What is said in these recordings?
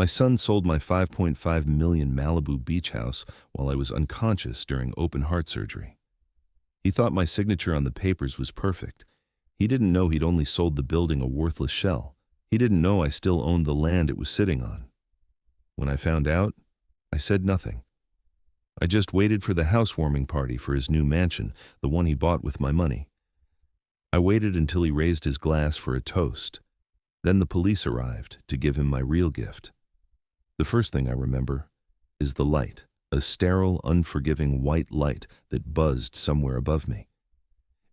My son sold my 5.5 million Malibu beach house while I was unconscious during open heart surgery. He thought my signature on the papers was perfect. He didn't know he'd only sold the building a worthless shell. He didn't know I still owned the land it was sitting on. When I found out, I said nothing. I just waited for the housewarming party for his new mansion, the one he bought with my money. I waited until he raised his glass for a toast. Then the police arrived to give him my real gift. The first thing I remember is the light, a sterile, unforgiving white light that buzzed somewhere above me.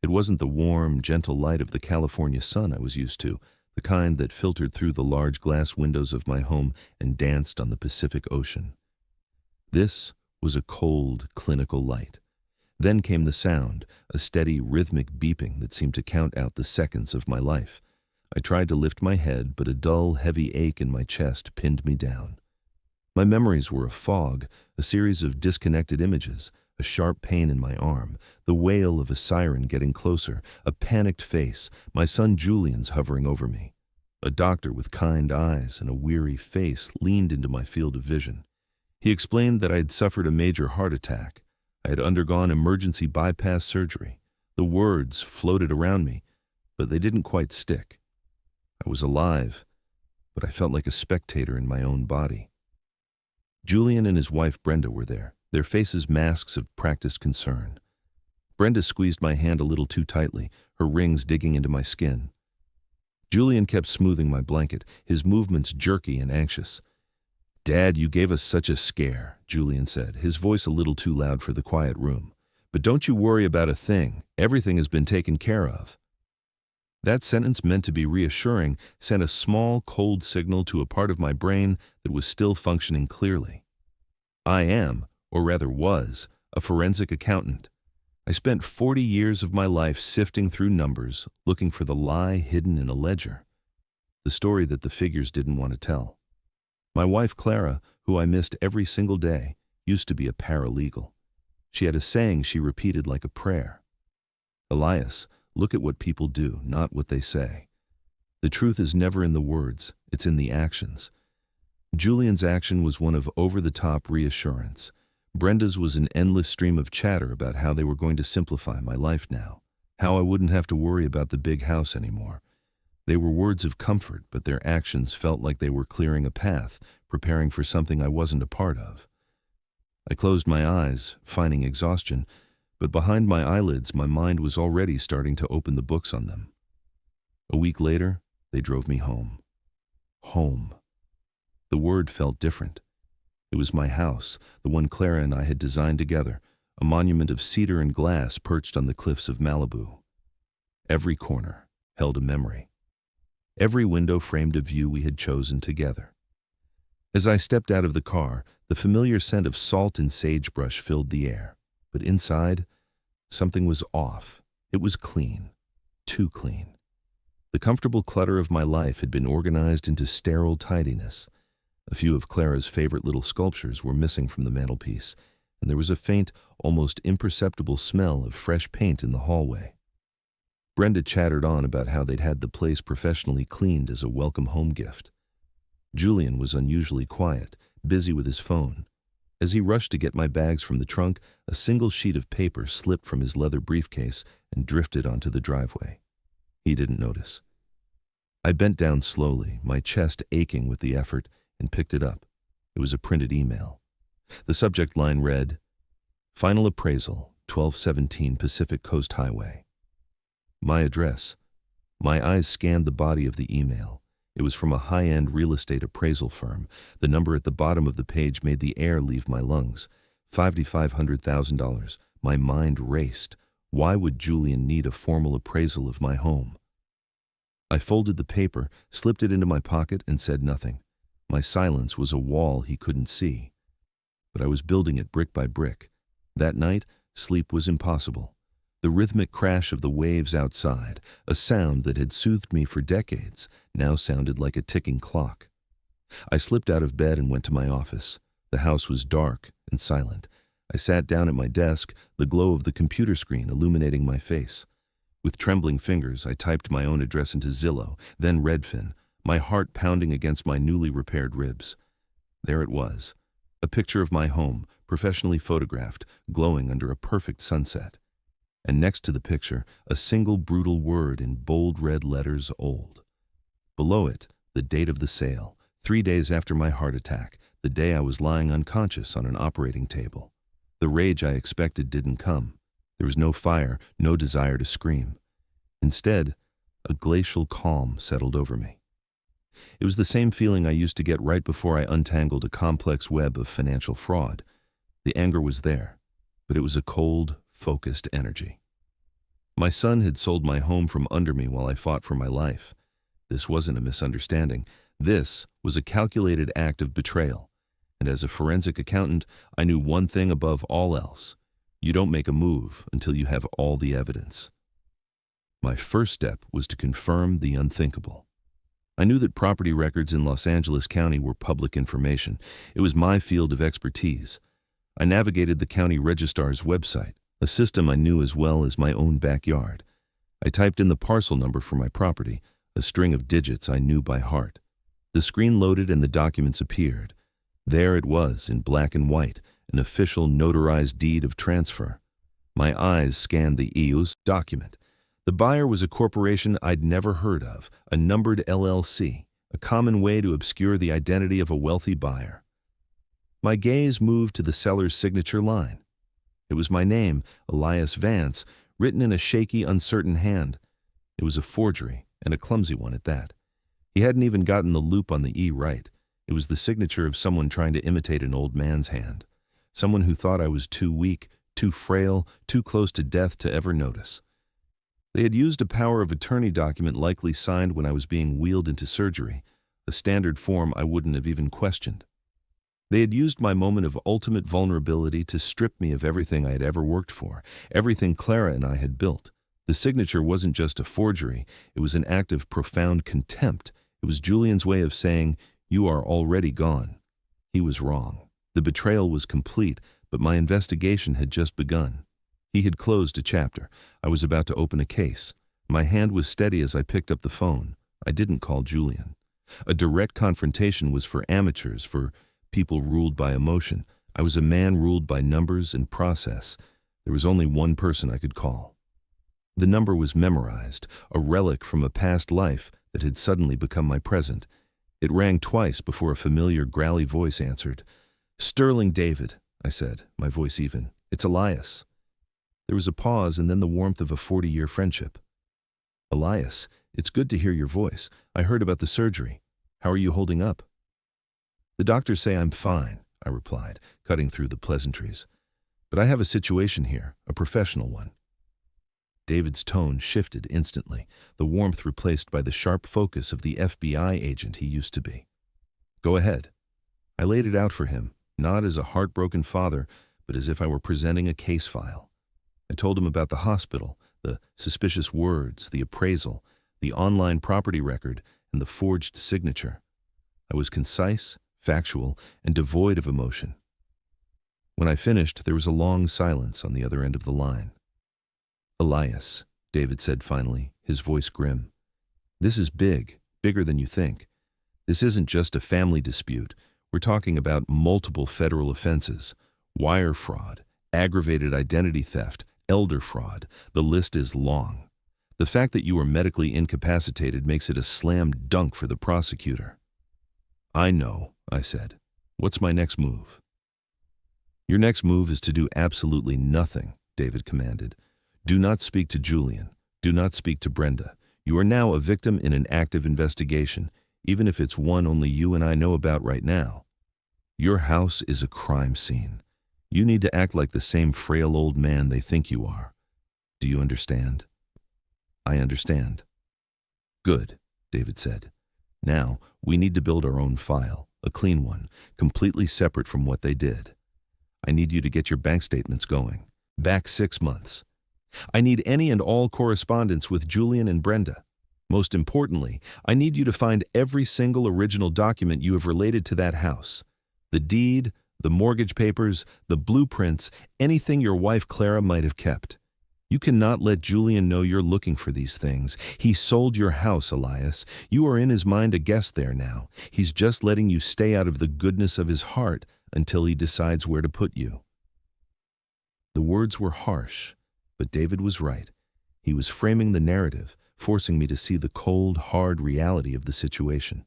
It wasn't the warm, gentle light of the California sun I was used to, the kind that filtered through the large glass windows of my home and danced on the Pacific Ocean. This was a cold, clinical light. Then came the sound, a steady, rhythmic beeping that seemed to count out the seconds of my life. I tried to lift my head, but a dull, heavy ache in my chest pinned me down. My memories were a fog, a series of disconnected images, a sharp pain in my arm, the wail of a siren getting closer, a panicked face, my son Julian's hovering over me. A doctor with kind eyes and a weary face leaned into my field of vision. He explained that I had suffered a major heart attack. I had undergone emergency bypass surgery. The words floated around me, but they didn't quite stick. I was alive, but I felt like a spectator in my own body. Julian and his wife Brenda were there, their faces masks of practiced concern. Brenda squeezed my hand a little too tightly, her rings digging into my skin. Julian kept smoothing my blanket, his movements jerky and anxious. "Dad, you gave us such a scare," Julian said, his voice a little too loud for the quiet room. "But don't you worry about a thing. Everything has been taken care of." That sentence, meant to be reassuring, sent a small, cold signal to a part of my brain that was still functioning clearly. I am, or rather was, a forensic accountant. I spent 40 years of my life sifting through numbers, looking for the lie hidden in a ledger, the story that the figures didn't want to tell. My wife Clara, who I missed every single day, used to be a paralegal. She had a saying she repeated like a prayer. "Elias, look at what people do, not what they say. The truth is never in the words, it's in the actions." Julian's action was one of over-the-top reassurance. Brenda's was an endless stream of chatter about how they were going to simplify my life now, how I wouldn't have to worry about the big house anymore. They were words of comfort, but their actions felt like they were clearing a path, preparing for something I wasn't a part of. I closed my eyes, finding exhaustion, but behind my eyelids my mind was already starting to open the books on them. A week later, they drove me home. Home. The word felt different. It was my house, the one Clara and I had designed together, a monument of cedar and glass perched on the cliffs of Malibu. Every corner held a memory. Every window framed a view we had chosen together. As I stepped out of the car, the familiar scent of salt and sagebrush filled the air. But inside, something was off. It was clean. Too clean. The comfortable clutter of my life had been organized into sterile tidiness. A few of Clara's favorite little sculptures were missing from the mantelpiece, and there was a faint, almost imperceptible smell of fresh paint in the hallway. Brenda chattered on about how they'd had the place professionally cleaned as a welcome home gift. Julian was unusually quiet, busy with his phone. As he rushed to get my bags from the trunk, a single sheet of paper slipped from his leather briefcase and drifted onto the driveway. He didn't notice. I bent down slowly, my chest aching with the effort, and picked it up. It was a printed email. The subject line read, "Final appraisal, 1217 Pacific Coast Highway." My address. My eyes scanned the body of the email. It was from a high-end real estate appraisal firm. The number at the bottom of the page made the air leave my lungs. $5,500,000. My mind raced. Why would Julian need a formal appraisal of my home? I folded the paper, slipped it into my pocket, and said nothing. My silence was a wall he couldn't see. But I was building it brick by brick. That night, sleep was impossible. The rhythmic crash of the waves outside, a sound that had soothed me for decades, now sounded like a ticking clock. I slipped out of bed and went to my office. The house was dark and silent. I sat down at my desk, the glow of the computer screen illuminating my face. With trembling fingers, I typed my own address into Zillow, then Redfin, my heart pounding against my newly repaired ribs. There it was, a picture of my home, professionally photographed, glowing under a perfect sunset. And next to the picture, a single brutal word in bold red letters, old. Below it, the date of the sale, 3 days after my heart attack, the day I was lying unconscious on an operating table. The rage I expected didn't come. There was no fire, no desire to scream. Instead, a glacial calm settled over me. It was the same feeling I used to get right before I untangled a complex web of financial fraud. The anger was there, but it was a cold, focused energy. My son had sold my home from under me while I fought for my life. This wasn't a misunderstanding. This was a calculated act of betrayal. And as a forensic accountant, I knew one thing above all else. You don't make a move until you have all the evidence. My first step was to confirm the unthinkable. I knew that property records in Los Angeles County were public information. It was my field of expertise. I navigated the county registrar's website, a system I knew as well as my own backyard. I typed in the parcel number for my property, a string of digits I knew by heart. The screen loaded and the documents appeared. There it was, in black and white, an official notarized deed of transfer. My eyes scanned the EOS document. The buyer was a corporation I'd never heard of, a numbered LLC, a common way to obscure the identity of a wealthy buyer. My gaze moved to the seller's signature line. It was my name, Elias Vance, written in a shaky, uncertain hand. It was a forgery, and a clumsy one at that. He hadn't even gotten the loop on the E right. It was the signature of someone trying to imitate an old man's hand. Someone who thought I was too weak, too frail, too close to death to ever notice. They had used a power of attorney document likely signed when I was being wheeled into surgery, a standard form I wouldn't have even questioned. They had used my moment of ultimate vulnerability to strip me of everything I had ever worked for, everything Clara and I had built. The signature wasn't just a forgery, it was an act of profound contempt. It was Julian's way of saying, "You are already gone." He was wrong. The betrayal was complete, but my investigation had just begun. He had closed a chapter. I was about to open a case. My hand was steady as I picked up the phone. I didn't call Julian. A direct confrontation was for amateurs, for people ruled by emotion. I was a man ruled by numbers and process. There was only one person I could call. The number was memorized, a relic from a past life that had suddenly become my present. It rang twice before a familiar, growly voice answered. "Sterling David," I said, my voice even. "It's Elias." There was a pause and then the warmth of a 40-year friendship. "Elias, it's good to hear your voice. I heard about the surgery. How are you holding up?" "The doctors say I'm fine," I replied, cutting through the pleasantries. "But I have a situation here, a professional one." David's tone shifted instantly, the warmth replaced by the sharp focus of the FBI agent he used to be. "Go ahead." I laid it out for him, not as a heartbroken father, but as if I were presenting a case file. I told him about the hospital, the suspicious words, the appraisal, the online property record, and the forged signature. I was concise, factual, and devoid of emotion. When I finished, there was a long silence on the other end of the line. "Elias," David said finally, his voice grim. "This is big, bigger than you think. This isn't just a family dispute. We're talking about multiple federal offenses, wire fraud, aggravated identity theft, elder fraud. The list is long. The fact that you were medically incapacitated makes it a slam dunk for the prosecutor." "I know," I said. "What's my next move?" "Your next move is to do absolutely nothing," David commanded. "Do not speak to Julian. Do not speak to Brenda. You are now a victim in an active investigation, even if it's one only you and I know about right now. Your house is a crime scene. You need to act like the same frail old man they think you are. Do you understand?" "I understand." "Good," David said. "Now, we need to build our own file, a clean one, completely separate from what they did. I need you to get your bank statements going. Back 6 months. I need any and all correspondence with Julian and Brenda. Most importantly, I need you to find every single original document you have related to that house. The deed, the mortgage papers, the blueprints, anything your wife Clara might have kept. You cannot let Julian know you're looking for these things. He sold your house, Elias. You are in his mind a guest there now. He's just letting you stay out of the goodness of his heart until he decides where to put you." The words were harsh, but David was right. He was framing the narrative, forcing me to see the cold, hard reality of the situation.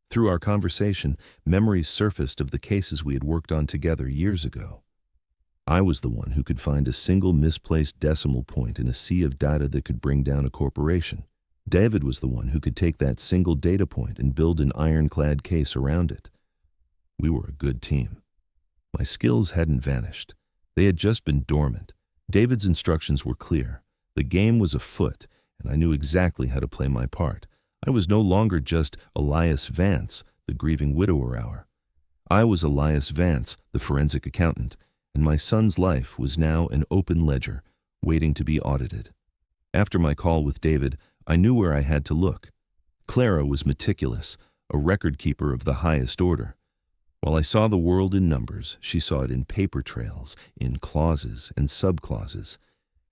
Through our conversation, memories surfaced of the cases we had worked on together years ago. I was the one who could find a single misplaced decimal point in a sea of data that could bring down a corporation. David was the one who could take that single data point and build an ironclad case around it. We were a good team. My skills hadn't vanished. They had just been dormant. David's instructions were clear. The game was afoot, and I knew exactly how to play my part. I was no longer just Elias Vance, the grieving widower hour. I was Elias Vance, the forensic accountant, and my son's life was now an open ledger, waiting to be audited. After my call with David, I knew where I had to look. Clara was meticulous, a record keeper of the highest order. While I saw the world in numbers, she saw it in paper trails, in clauses and subclauses.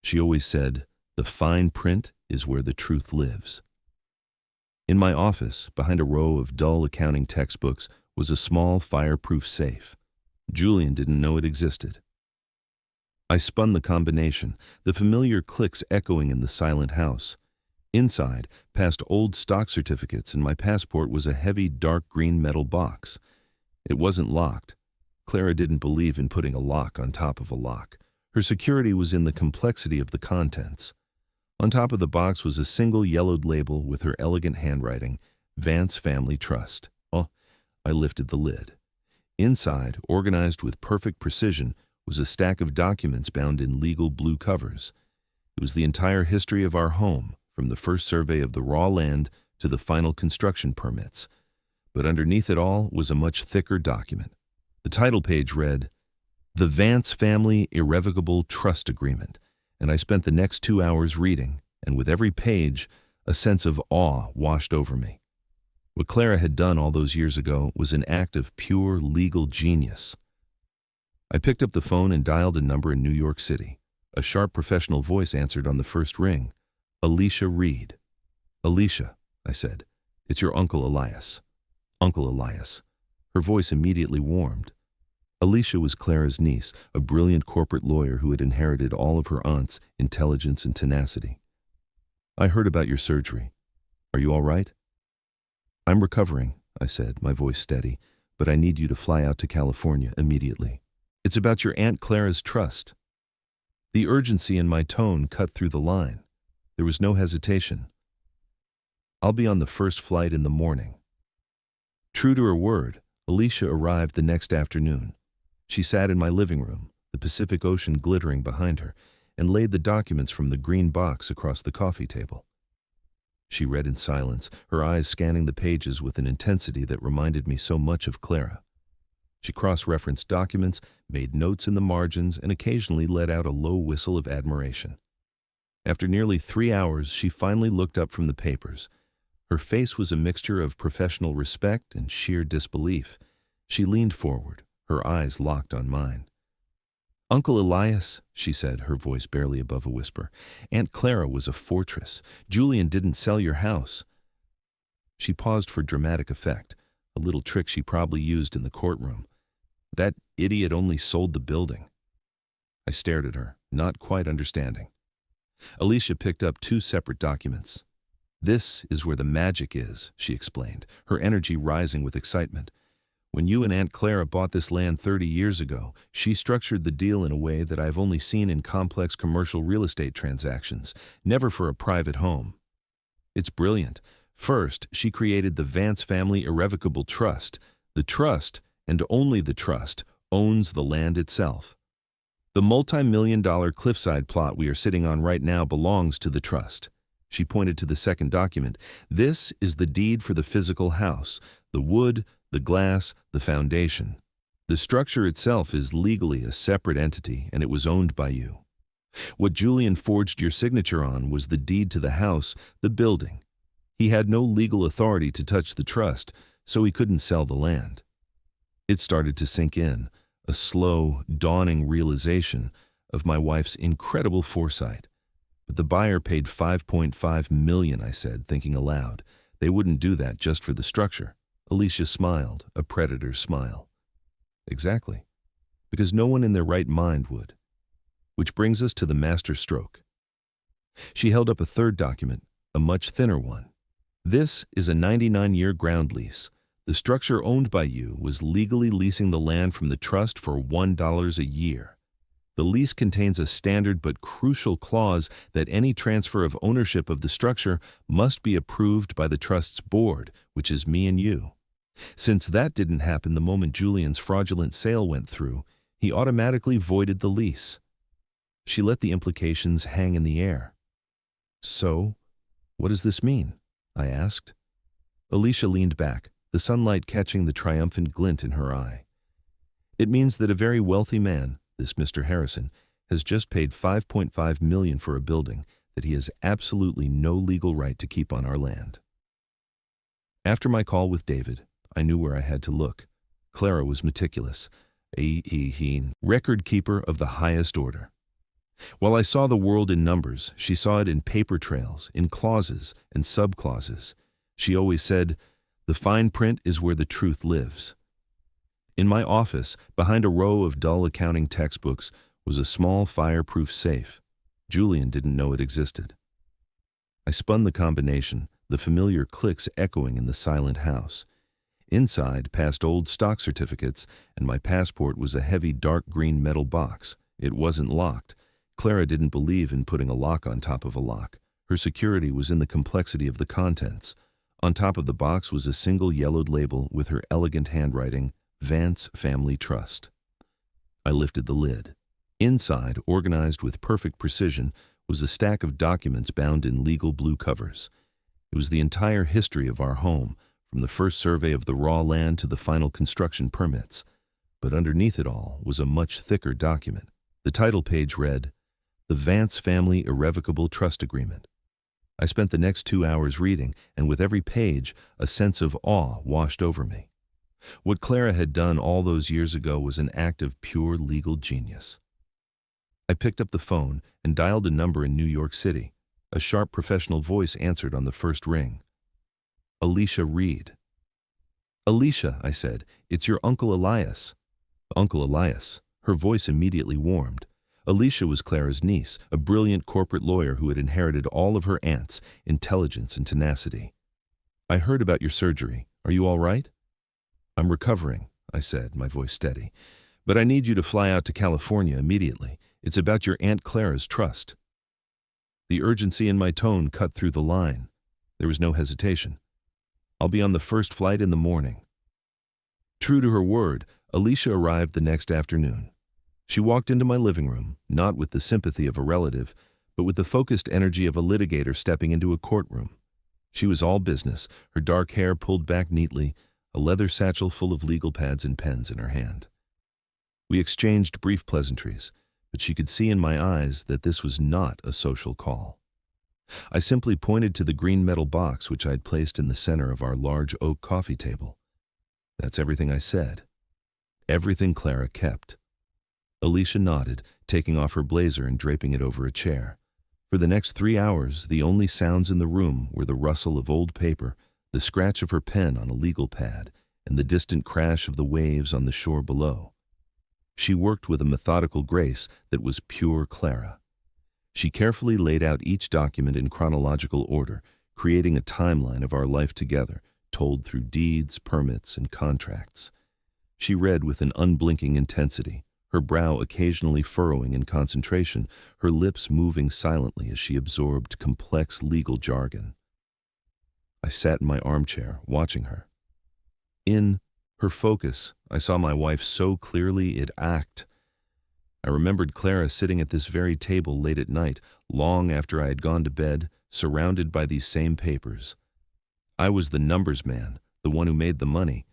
She always said, "The fine print is where the truth lives." In my office, behind a row of dull accounting textbooks, was a small fireproof safe. Julian didn't know it existed. I spun the combination, the familiar clicks echoing in the silent house. Inside, past old stock certificates and my passport, was a heavy dark green metal box. It wasn't locked. Clara didn't believe in putting a lock on top of a lock. Her security was in the complexity of the contents. On top of the box was a single yellowed label with her elegant handwriting, "Vance Family Trust." Oh, I lifted the lid. Inside, organized with perfect precision, was a stack of documents bound in legal blue covers. It was the entire history of our home, from the first survey of the raw land to the final construction permits. But underneath it all was a much thicker document. The title page read, "The Vance Family Irrevocable Trust Agreement," and I spent the next 2 hours reading, and with every page, a sense of awe washed over me. What Clara had done all those years ago was an act of pure legal genius. I picked up the phone and dialed a number in New York City. A sharp professional voice answered on the first ring. "Alicia Reed." "Alicia," I said, "it's your Uncle Elias." "Uncle Elias." Her voice immediately warmed. Alicia was Clara's niece, a brilliant corporate lawyer who had inherited all of her aunt's intelligence and tenacity. "I heard about your surgery. Are you all right?" "I'm recovering," I said, my voice steady, "but I need you to fly out to California immediately. It's about your Aunt Clara's trust." The urgency in my tone cut through the line. There was no hesitation. "I'll be on the first flight in the morning." True to her word, Alicia arrived the next afternoon. She sat in my living room, the Pacific Ocean glittering behind her, and laid the documents from the green box across the coffee table. She read in silence, her eyes scanning the pages with an intensity that reminded me so much of Clara. She cross-referenced documents, made notes in the margins, and occasionally let out a low whistle of admiration. After nearly 3 hours, she finally looked up from the papers. Her face was a mixture of professional respect and sheer disbelief. She leaned forward, her eyes locked on mine. "Uncle Elias," she said, her voice barely above a whisper, "Aunt Clara was a fortress. Julian didn't sell your house." She paused for dramatic effect, a little trick she probably used in the courtroom. "That idiot only sold the building." I stared at her, not quite understanding. Alicia picked up 2 separate documents. "This is where the magic is," she explained, her energy rising with excitement. "When you and Aunt Clara bought this land 30 years ago, she structured the deal in a way that I've only seen in complex commercial real estate transactions, never for a private home. It's brilliant. First, she created the Vance Family Irrevocable Trust. The trust, and only the trust, owns the land itself. The multi-million-dollar cliffside plot we are sitting on right now belongs to the trust." She pointed to the second document. "This is the deed for the physical house, the wood, the glass, the foundation. The structure itself is legally a separate entity, and it was owned by you. What Julian forged your signature on was the deed to the house, the building. He had no legal authority to touch the trust, so he couldn't sell the land." It started to sink in, a slow, dawning realization. of my wife's incredible foresight. But the buyer paid $5.5 million, I said, thinking aloud. They wouldn't do that just for the structure. Alicia smiled, a predator's smile. Exactly. Because no one in their right mind would. Which brings us to the master stroke. She held up a third document, a much thinner one. This is a 99-year ground lease. The structure owned by you was legally leasing the land from the trust for $1 a year. The lease contains a standard but crucial clause that any transfer of ownership of the structure must be approved by the trust's board, which is me and you. Since that didn't happen the moment Julian's fraudulent sale went through, he automatically voided the lease. She let the implications hang in the air. So, what does this mean? I asked. Alicia leaned back, the sunlight catching the triumphant glint in her eye. It means that a very wealthy man, this Mr. Harrison, has just paid $5.5 million for a building that he has absolutely no legal right to keep on our land. After my call with David, I knew where I had to look. Clara was meticulous, a record keeper of the highest order. While I saw the world in numbers, she saw it in paper trails, in clauses and subclauses. She always said, "The fine print is where the truth lives." In my office, behind a row of dull accounting textbooks, was a small fireproof safe. Julian didn't know it existed. I spun the combination, the familiar clicks echoing in the silent house. Inside, past old stock certificates, and my passport was a heavy dark green metal box. It wasn't locked. Clara didn't believe in putting a lock on top of a lock. Her security was in the complexity of the contents. On top of the box was a single yellowed label with her elegant handwriting, Vance Family Trust. I lifted the lid. Inside, organized with perfect precision, was a stack of documents bound in legal blue covers. It was the entire history of our home, from the first survey of the raw land to the final construction permits. But underneath it all was a much thicker document. The title page read, "The Vance Family Irrevocable Trust Agreement." I spent the next 2 hours reading, and with every page, a sense of awe washed over me. What Clara had done all those years ago was an act of pure legal genius. I picked up the phone and dialed a number in New York City. A sharp professional voice answered on the first ring. Alicia Reed. "Alicia," I said, "it's your Uncle Elias." Uncle Elias. Her voice immediately warmed. Alicia was Clara's niece, a brilliant corporate lawyer who had inherited all of her aunt's intelligence and tenacity. "I heard about your surgery. Are you all right?" "I'm recovering," I said, my voice steady. "But I need you to fly out to California immediately. It's about your Aunt Clara's trust." The urgency in my tone cut through the line. There was no hesitation. "I'll be on the first flight in the morning." True to her word, Alicia arrived the next afternoon. She walked into my living room, not with the sympathy of a relative, but with the focused energy of a litigator stepping into a courtroom. She was all business, her dark hair pulled back neatly, a leather satchel full of legal pads and pens in her hand. We exchanged brief pleasantries, but she could see in my eyes that this was not a social call. I simply pointed to the green metal box which I had placed in the center of our large oak coffee table. "That's everything I said. Everything Clara kept." Alicia nodded, taking off her blazer and draping it over a chair. For the next 3 hours, the only sounds in the room were the rustle of old paper, the scratch of her pen on a legal pad, and the distant crash of the waves on the shore below. She worked with a methodical grace that was pure Clara. She carefully laid out each document in chronological order, creating a timeline of our life together, told through deeds, permits, and contracts. She read with an unblinking intensity, her brow occasionally furrowing in concentration, her lips moving silently as she absorbed complex legal jargon. I sat in my armchair, watching her. In her focus, I saw my wife so clearly it acted. I remembered Clara sitting at this very table late at night, long after I had gone to bed, surrounded by these same papers. I was the numbers man, the one who made the money,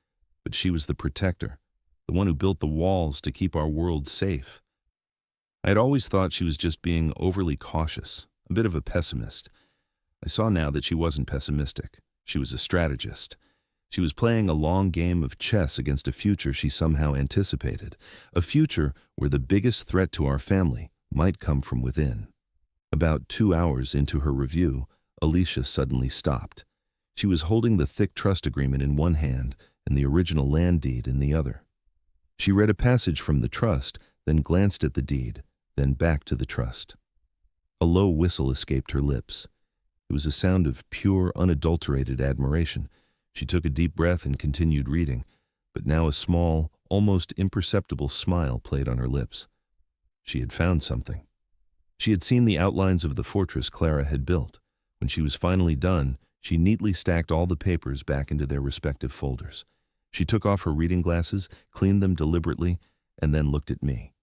but she was the protector, the one who built the walls to keep our world safe. I had always thought she was just being overly cautious, a bit of a pessimist. I saw now that she wasn't pessimistic. She was a strategist. She was playing a long game of chess against a future she somehow anticipated, a future where the biggest threat to our family, might come from within. About 2 hours into her review, Alicia suddenly stopped. She was holding the thick trust agreement in one hand and the original land deed in the other. She read a passage from the trust, then glanced at the deed, then back to the trust. A low whistle escaped her lips. It was a sound of pure, unadulterated admiration. She took a deep breath and continued reading, but now a small, almost imperceptible smile played on her lips. She had found something. She had seen the outlines of the fortress Clara had built. When she was finally done, she neatly stacked all the papers back into their respective folders. She took off her reading glasses, cleaned them deliberately, and then looked at me.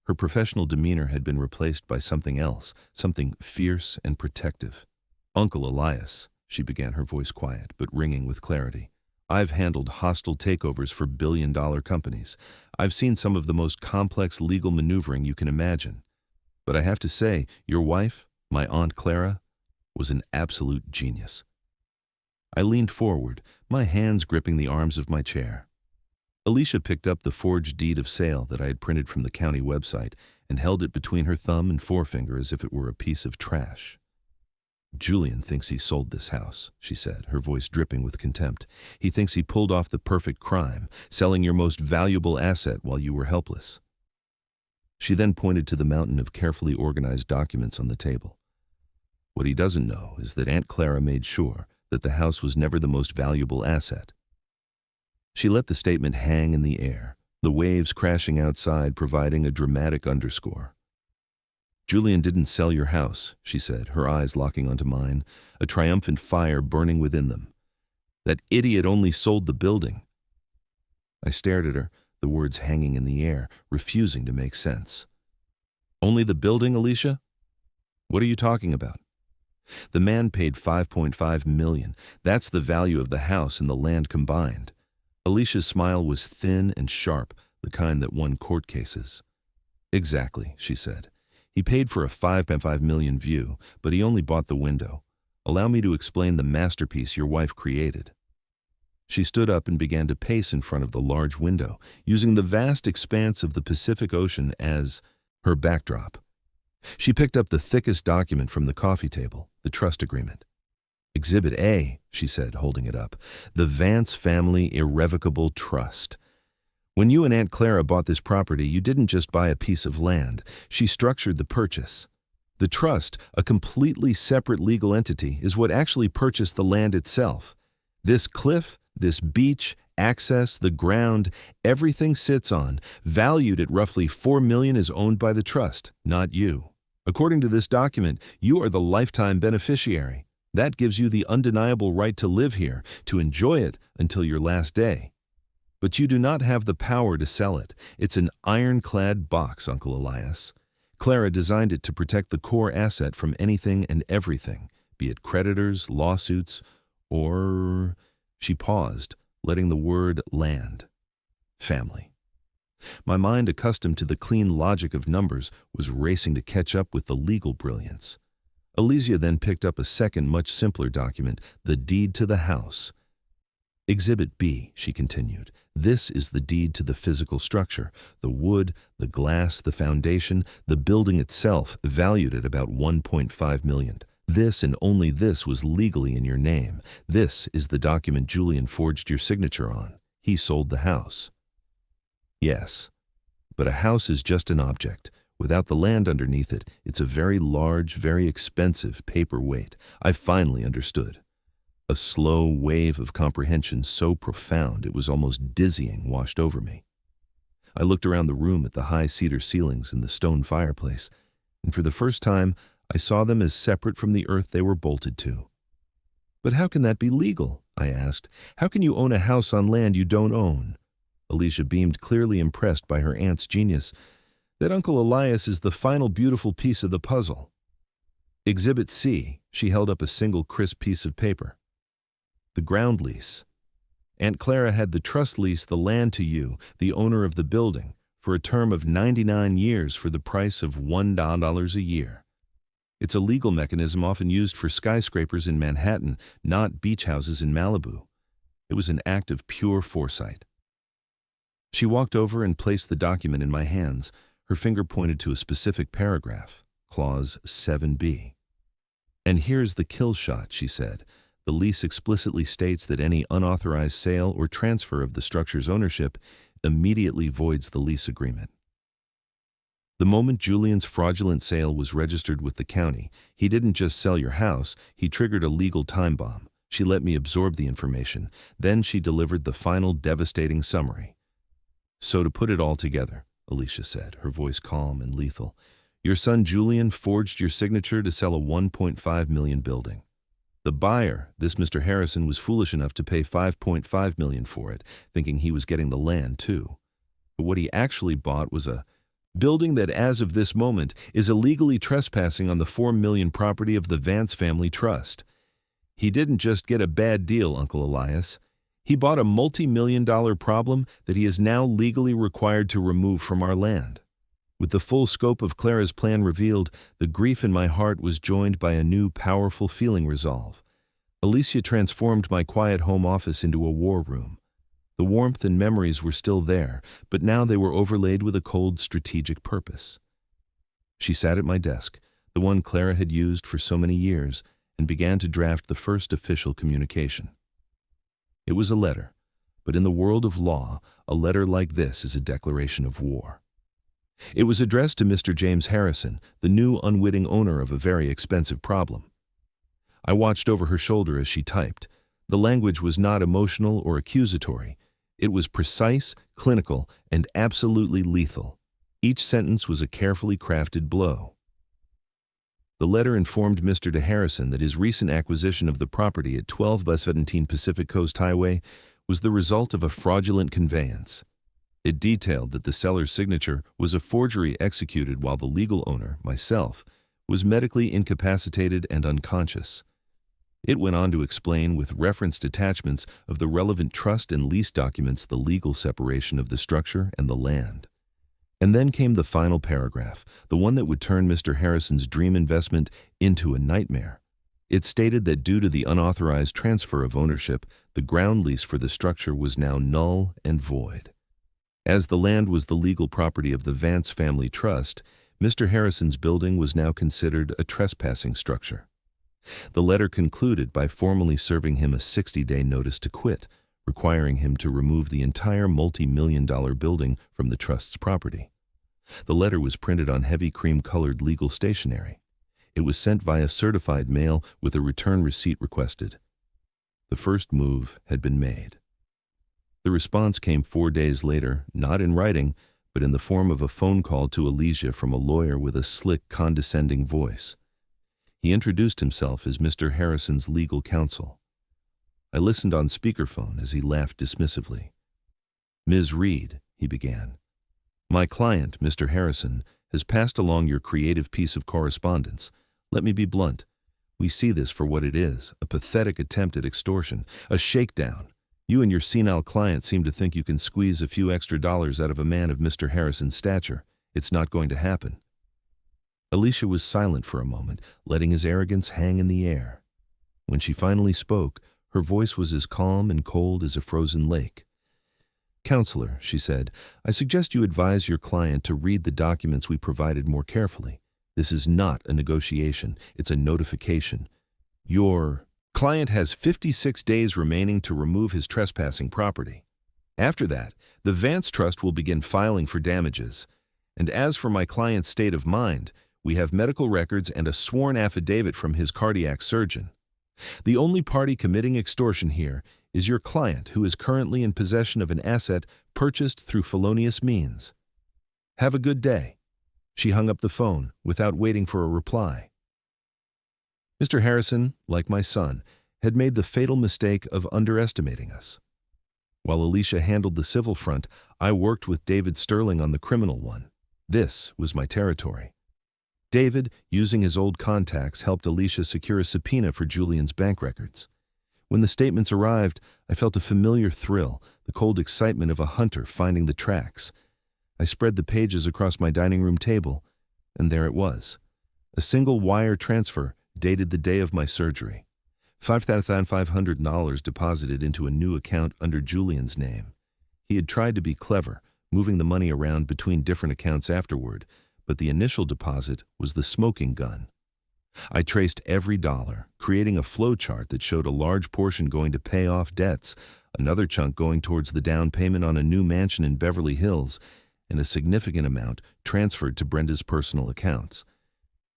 Her professional demeanor had been replaced by something else, something fierce and protective. "Uncle Elias," she began, her voice quiet but ringing with clarity, "I've handled hostile takeovers for billion-dollar companies. I've seen some of the most complex legal maneuvering you can imagine. But I have to say, your wife, my Aunt Clara, was an absolute genius." I leaned forward, my hands gripping the arms of my chair. Alicia picked up the forged deed of sale that I had printed from the county website and held it between her thumb and forefinger as if it were a piece of trash. "Julian thinks he sold this house," she said, her voice dripping with contempt. "He thinks he pulled off the perfect crime, selling your most valuable asset while you were helpless." She then pointed to the mountain of carefully organized documents on the table. "What he doesn't know is that Aunt Clara made sure that the house was never the most valuable asset." She let the statement hang in the air, the waves crashing outside providing a dramatic underscore. "Julian didn't sell your house," she said, her eyes locking onto mine, a triumphant fire burning within them. "That idiot only sold the building." I stared at her, the words hanging in the air, refusing to make sense. "Only the building, Alicia? What are you talking about?" "The man paid $5.5 million. That's the value of the house and the land combined." Alicia's smile was thin and sharp, the kind that won court cases. "Exactly," she said. "He paid for a $5.5 million view, but he only bought the window. Allow me to explain the masterpiece your wife created." She stood up and began to pace in front of the large window, using the vast expanse of the Pacific Ocean as her backdrop. She picked up the thickest document from the coffee table, the trust agreement. "Exhibit A," she said, holding it up, "the Vance Family Irrevocable Trust. When you and Aunt Clara bought this property, you didn't just buy a piece of land. She structured the purchase. The trust, a completely separate legal entity, is what actually purchased the land itself. This cliff, this beach, access, the ground, everything sits on, valued at roughly $4 million, is owned by the trust, not you. According to this document, you are the lifetime beneficiary. That gives you the undeniable right to live here, to enjoy it until your last day. But you do not have the power to sell it. It's an ironclad box, Uncle Elias. Clara designed it to protect the core asset from anything and everything, be it creditors, lawsuits, or..." She paused, letting the word land. "Family." My mind, accustomed to the clean logic of numbers, was racing to catch up with the legal brilliance. Alicia then picked up a second, much simpler document, the deed to the house. "Exhibit B," she continued. "This is the deed to the physical structure, the wood, the glass, the foundation, the building itself, valued at about $1.5 million. This and only this was legally in your name. This is the document Julian forged your signature on. He sold the house." "Yes, but a house is just an object. Without the land underneath it, it's a very large, very expensive paperweight. I finally understood." A slow wave of comprehension so profound it was almost dizzying washed over me. I looked around the room at the high cedar ceilings and the stone fireplace, and for the first time I saw them as separate from the earth they were bolted to. "But how can that be legal?" I asked. "How can you own a house on land you don't own?" Alicia beamed, clearly impressed by her aunt's genius. "That Uncle Elias is the final beautiful piece of the puzzle." "Exhibit C," she held up a single crisp piece of paper. "The ground lease. Aunt Clara had the trust lease the land to you, the owner of the building, for a term of 99 years for the price of $1 a year. It's a legal mechanism often used for skyscrapers in Manhattan, not beach houses in Malibu. It was an act of pure foresight." She walked over and placed the document in my hands, Her finger pointed to a specific paragraph, Clause 7B. "And here's the kill shot," she said. "The lease explicitly states that any unauthorized sale or transfer of the structure's ownership immediately voids the lease agreement." The moment Julian's fraudulent sale was registered with the county, he didn't just sell your house, he triggered a legal time bomb. She let me absorb the information. Then she delivered the final devastating summary. "So to put it all together," Alicia said, her voice calm and lethal, "your son Julian forged your signature to sell a $1.5 million building. The buyer, this Mr. Harrison, was foolish enough to pay $5.5 million for it, thinking he was getting the land too. But what he actually bought was a building that, as of this moment, is illegally trespassing on the $4 million property of the Vance Family Trust. He didn't just get a bad deal, Uncle Elias. He bought a multi-million-dollar problem that he is now legally required to remove from our land." With the full scope of Clara's plan revealed, the grief in my heart was joined by a new, powerful feeling resolve. Alicia transformed my quiet home office into a war room. The warmth and memories were still there, but now they were overlaid with a cold, strategic purpose. She sat at my desk, the one Clara had used for so many years, and began to draft the first official communication. It was a letter, but in the world of law, a letter like this is a declaration of war. It was addressed to Mr. James Harrison, the new unwitting owner of a very expensive problem. I watched over her shoulder as she typed. The language was not emotional or accusatory. It was precise, clinical, and absolutely lethal. Each sentence was a carefully crafted blow. The letter informed Mr. de Harrison that his recent acquisition of the property at 12/17 Pacific Coast Highway was the result of a fraudulent conveyance. It detailed that the seller's signature was a forgery executed while the legal owner, myself, was medically incapacitated and unconscious. It went on to explain, with referenced attachments of the relevant trust and lease documents, the legal separation of the structure and the land. And then came the final paragraph, the one that would turn Mr. Harrison's dream investment into a nightmare. It stated that due to the unauthorized transfer of ownership, the ground lease for the structure was now null and void. As the land was the legal property of the Vance Family Trust, Mr. Harrison's building was now considered a trespassing structure. The letter concluded by formally serving him a 60-day notice to quit, requiring him to remove the entire multi-million-dollar building from the trust's property. The letter was printed on heavy cream-colored legal stationery. It was sent via certified mail with a return receipt requested. The first move had been made. The response came 4 days later, not in writing, but in the form of a phone call to Alicia from a lawyer with a slick, condescending voice. He introduced himself as Mr. Harrison's legal counsel. I listened on speakerphone as he laughed dismissively. "Ms. Reed," he began, "my client, Mr. Harrison, has passed along your creative piece of correspondence. Let me be blunt. We see this for what it is, a pathetic attempt at extortion, a shakedown. You and your senile client seem to think you can squeeze a few extra dollars out of a man of Mr. Harrison's stature. It's not going to happen." Alicia was silent for a moment, letting his arrogance hang in the air. When she finally spoke, her voice was as calm and cold as a frozen lake. "Counselor," she said, "I suggest you advise your client to read the documents we provided more carefully. This is not a negotiation, it's a notification. Your client has 56 days remaining to remove his trespassing property. After that, the Vance Trust will begin filing for damages. And as for my client's state of mind, we have medical records and a sworn affidavit from his cardiac surgeon. The only party committing extortion here is your client, who is currently in possession of an asset purchased through felonious means. Have a good day." She hung up the phone without waiting for a reply. Mr. Harrison, like my son, had made the fatal mistake of underestimating us. While Alicia handled the civil front, I worked with David Sterling on the criminal one. This was my territory. David, using his old contacts, helped Alicia secure a subpoena for Julian's bank records. When the statements arrived, I felt a familiar thrill, the cold excitement of a hunter finding the tracks. I spread the pages across my dining room table, and there it was. A single wire transfer dated the day of my surgery. $5,500 deposited into a new account under Julian's name. He had tried to be clever, moving the money around between different accounts afterward, but the initial deposit was the smoking gun. I traced every dollar, creating a flow chart that showed a large portion going to pay off debts, another chunk going towards the down payment on a new mansion in Beverly Hills, and a significant amount transferred to Brenda's personal accounts.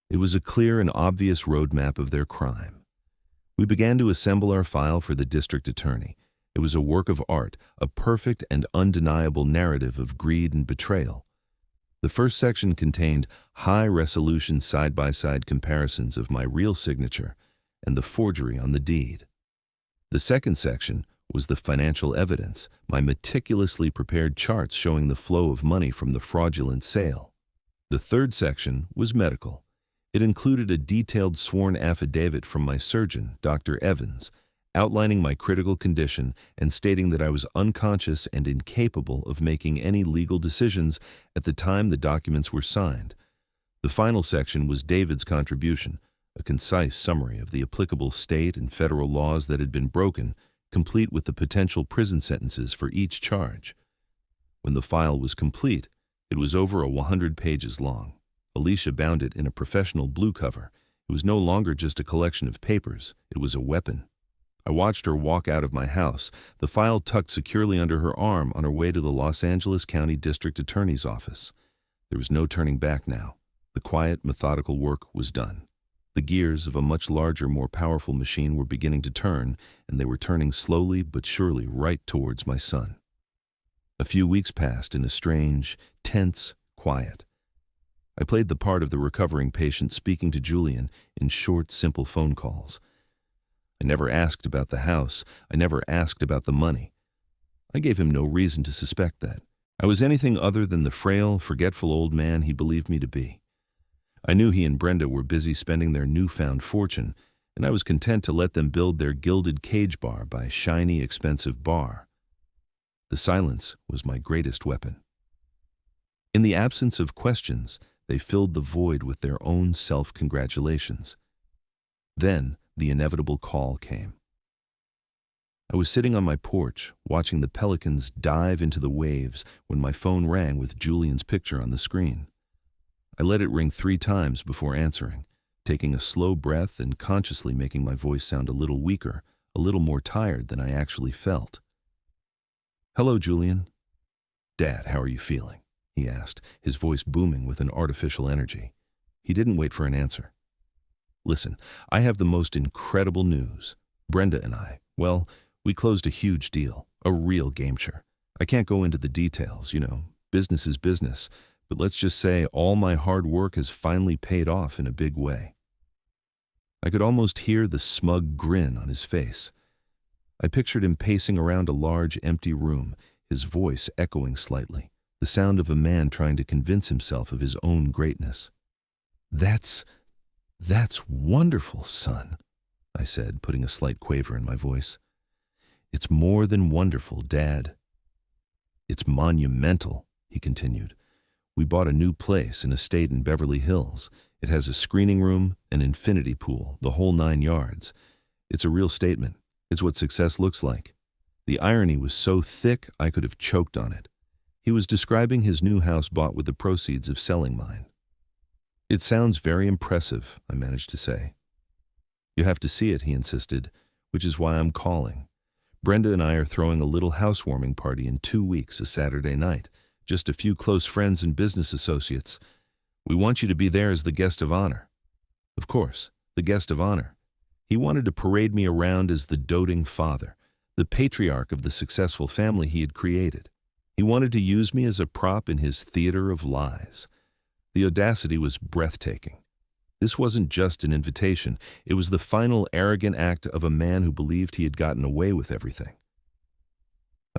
It was a clear and obvious roadmap of their crime. We began to assemble our file for the district attorney. It was a work of art, a perfect and undeniable narrative of greed and betrayal. The first section contained high-resolution side-by-side comparisons of my real signature and the forgery on the deed. The second section was the financial evidence, my meticulously prepared charts showing the flow of money from the fraudulent sale. The third section was medical. It included a detailed sworn affidavit from my surgeon, Dr. Evans, outlining my critical condition and stating that I was unconscious and incapable of making any legal decisions at the time the documents were signed. The final section was David's contribution, a concise summary of the applicable state and federal laws that had been broken, complete with the potential prison sentences for each charge. When the file was complete, it was over 100 pages long. Alicia bound it in a professional blue cover. It was no longer just a collection of papers, it was a weapon. I watched her walk out of my house, the file tucked securely under her arm on her way to the Los Angeles County District Attorney's office. There was no turning back now. The quiet, methodical work was done. The gears of a much larger, more powerful machine were beginning to turn, and they were turning slowly but surely right towards my son. A few weeks passed in a strange, tense quiet. I played the part of the recovering patient speaking to Julian in short, simple phone calls. I never asked about the house. I never asked about the money. I gave him no reason to suspect that. I was anything other than the frail, forgetful old man he believed me to be. I knew he and Brenda were busy spending their newfound fortune, and I was content to let them build their gilded cage bar by shiny, expensive bar. The silence was my greatest weapon. In the absence of questions, they filled the void with their own self-congratulations. Then the inevitable call came. I was sitting on my porch, watching the pelicans dive into the waves when my phone rang with Julian's picture on the screen. I let it ring 3 times before answering, taking a slow breath and consciously making my voice sound a little weaker, a little more tired than I actually felt. "Hello, Julian." "Dad, how are you feeling?" he asked, his voice booming with an artificial energy. He didn't wait for an answer. "Listen, I have the most incredible news. Brenda and I, well, we closed a huge deal, a real game-changer. I can't go into the details, business is business, but let's just say all my hard work has finally paid off in a big way." I could almost hear the smug grin on his face. I pictured him pacing around a large, empty room, his voice echoing slightly, the sound of a man trying to convince himself of his own greatness. That's wonderful, son," I said, putting a slight quaver in my voice. "It's more than wonderful, Dad." "It's monumental," he continued. "We bought a new place, an estate in Beverly Hills. It has a screening room, an infinity pool, the whole 9 yards. It's a real statement. It's what success looks like." The irony was so thick I could have choked on it. He was describing his new house bought with the proceeds of selling mine. "It sounds very impressive," I managed to say. "You have to see it," he insisted, "which is why I'm calling. Brenda and I are throwing a little housewarming party in 2 weeks, a Saturday night. Just a few close friends and business associates. We want you to be there as the guest of honor." Of course, the guest of honor. He wanted to parade me around as the doting father, the patriarch of the successful family he had created. He wanted to use me as a prop in his theater of lies. The audacity was breathtaking. This wasn't just an invitation. It was the final arrogant act of a man who believed he had gotten away with everything.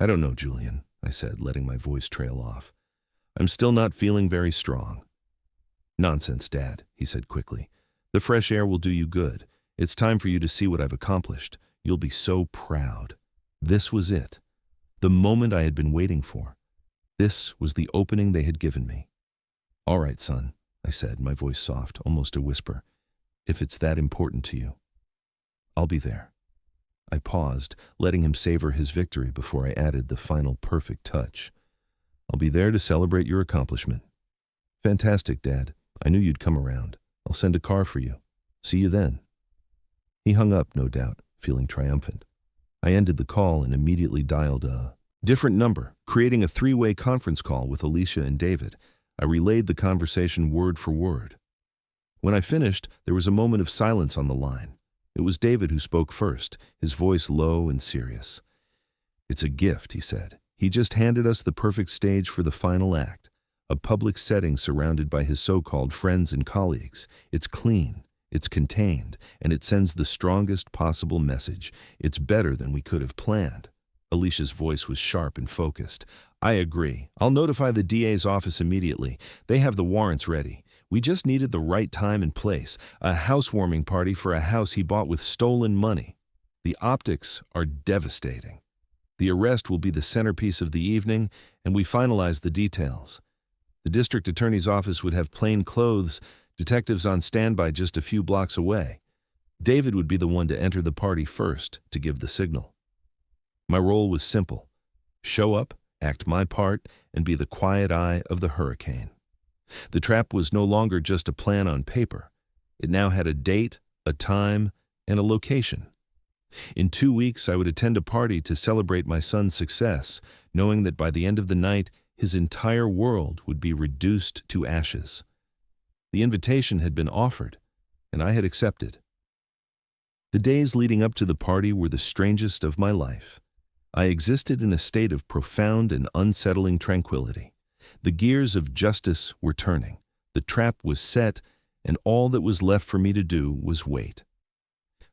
"I don't know, Julian," I said, letting my voice trail off. "I'm still not feeling very strong." "Nonsense, Dad," he said quickly. "The fresh air will do you good. It's time for you to see what I've accomplished. You'll be so proud." This was it. The moment I had been waiting for. This was the opening they had given me. "All right, son," I said, my voice soft, almost a whisper. "If it's that important to you, I'll be there." I paused, letting him savor his victory before I added the final perfect touch. I'll be there to celebrate your accomplishment. Fantastic, Dad. I knew you'd come around. I'll send a car for you. See you then. He hung up, no doubt, feeling triumphant. I ended the call and immediately dialed a different number, creating a three-way conference call with Alicia and David. I relayed the conversation word for word. When I finished, there was a moment of silence on the line. It was David who spoke first, his voice low and serious. "It's a gift," he said. "He just handed us the perfect stage for the final act, a public setting surrounded by his so-called friends and colleagues. It's clean, it's contained, and it sends the strongest possible message. It's better than we could have planned." Alicia's voice was sharp and focused. "I agree. I'll notify the DA's office immediately. They have the warrants ready. We just needed the right time and place, a housewarming party for a house he bought with stolen money. The optics are devastating. The arrest will be the centerpiece of the evening, and we finalized the details. The district attorney's office would have plain clothes, detectives on standby just a few blocks away. David would be the one to enter the party first to give the signal. My role was simple: show up, act my part, and be the quiet eye of the hurricane. The trap was no longer just a plan on paper. It now had a date, a time, and a location. In 2 weeks, I would attend a party to celebrate my son's success, knowing that by the end of the night, his entire world would be reduced to ashes. The invitation had been offered, and I had accepted. The days leading up to the party were the strangest of my life. I existed in a state of profound and unsettling tranquility. The gears of justice were turning, the trap was set, and all that was left for me to do was wait.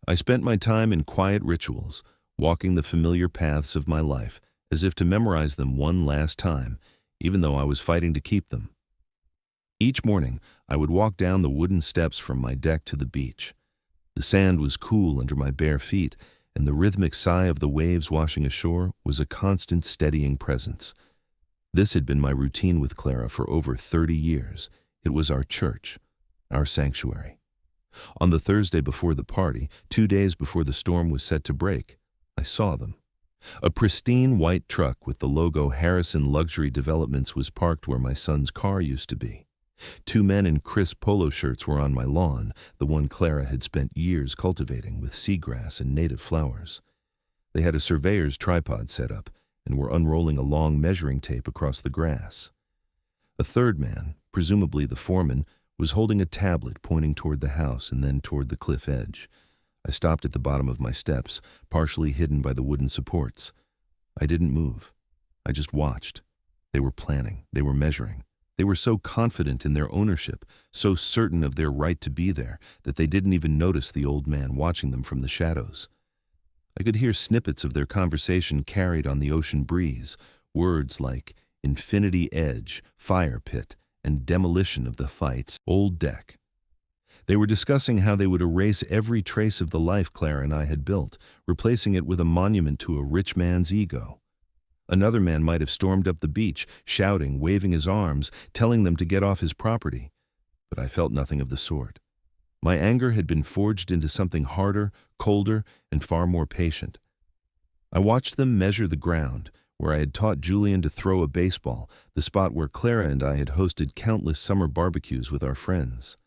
I spent my time in quiet rituals, walking the familiar paths of my life, as if to memorize them one last time, even though I was fighting to keep them. Each morning, I would walk down the wooden steps from my deck to the beach. The sand was cool under my bare feet, and the rhythmic sigh of the waves washing ashore was a constant steadying presence. This had been my routine with Clara for over 30 years. It was our church, our sanctuary. On the Thursday before the party, 2 days before the storm was set to break, I saw them. A pristine white truck with the logo Harrison Luxury Developments was parked where my son's car used to be. 2 men in crisp polo shirts were on my lawn, the one Clara had spent years cultivating with seagrass and native flowers. They had a surveyor's tripod set up and were unrolling a long measuring tape across the grass. A third man, presumably the foreman, was holding a tablet pointing toward the house and then toward the cliff edge. I stopped at the bottom of my steps, partially hidden by the wooden supports. I didn't move. I just watched. They were planning. They were measuring. They were so confident in their ownership, so certain of their right to be there, that they didn't even notice the old man watching them from the shadows. I could hear snippets of their conversation carried on the ocean breeze, words like infinity edge, fire pit, and demolition of the fight's old deck. They were discussing how they would erase every trace of the life Clara and I had built, replacing it with a monument to a rich man's ego. Another man might have stormed up the beach, shouting, waving his arms, telling them to get off his property. But I felt nothing of the sort. My anger had been forged into something harder, colder, and far more patient. I watched them measure the ground, where I had taught Julian to throw a baseball, the spot where Clara and I had hosted countless summer barbecues with our friends.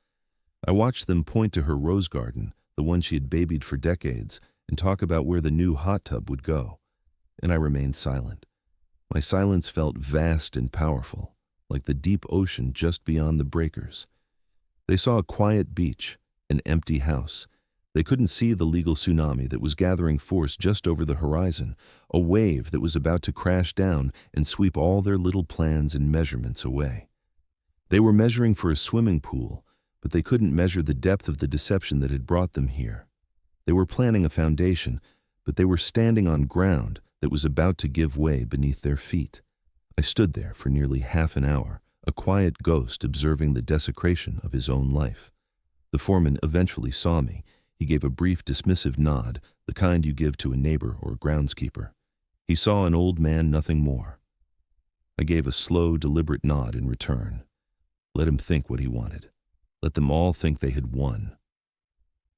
I watched them point to her rose garden, the one she had babied for decades, and talk about where the new hot tub would go. And I remained silent. My silence felt vast and powerful, like the deep ocean just beyond the breakers. They saw a quiet beach, an empty house. They couldn't see the legal tsunami that was gathering force just over the horizon, a wave that was about to crash down and sweep all their little plans and measurements away. They were measuring for a swimming pool, but they couldn't measure the depth of the deception that had brought them here. They were planning a foundation, but they were standing on ground that was about to give way beneath their feet. I stood there for nearly half an hour, a quiet ghost observing the desecration of his own life. The foreman eventually saw me. He gave a brief dismissive nod, the kind you give to a neighbor or groundskeeper. He saw an old man, nothing more. I gave a slow, deliberate nod in return. Let him think what he wanted. Let them all think they had won.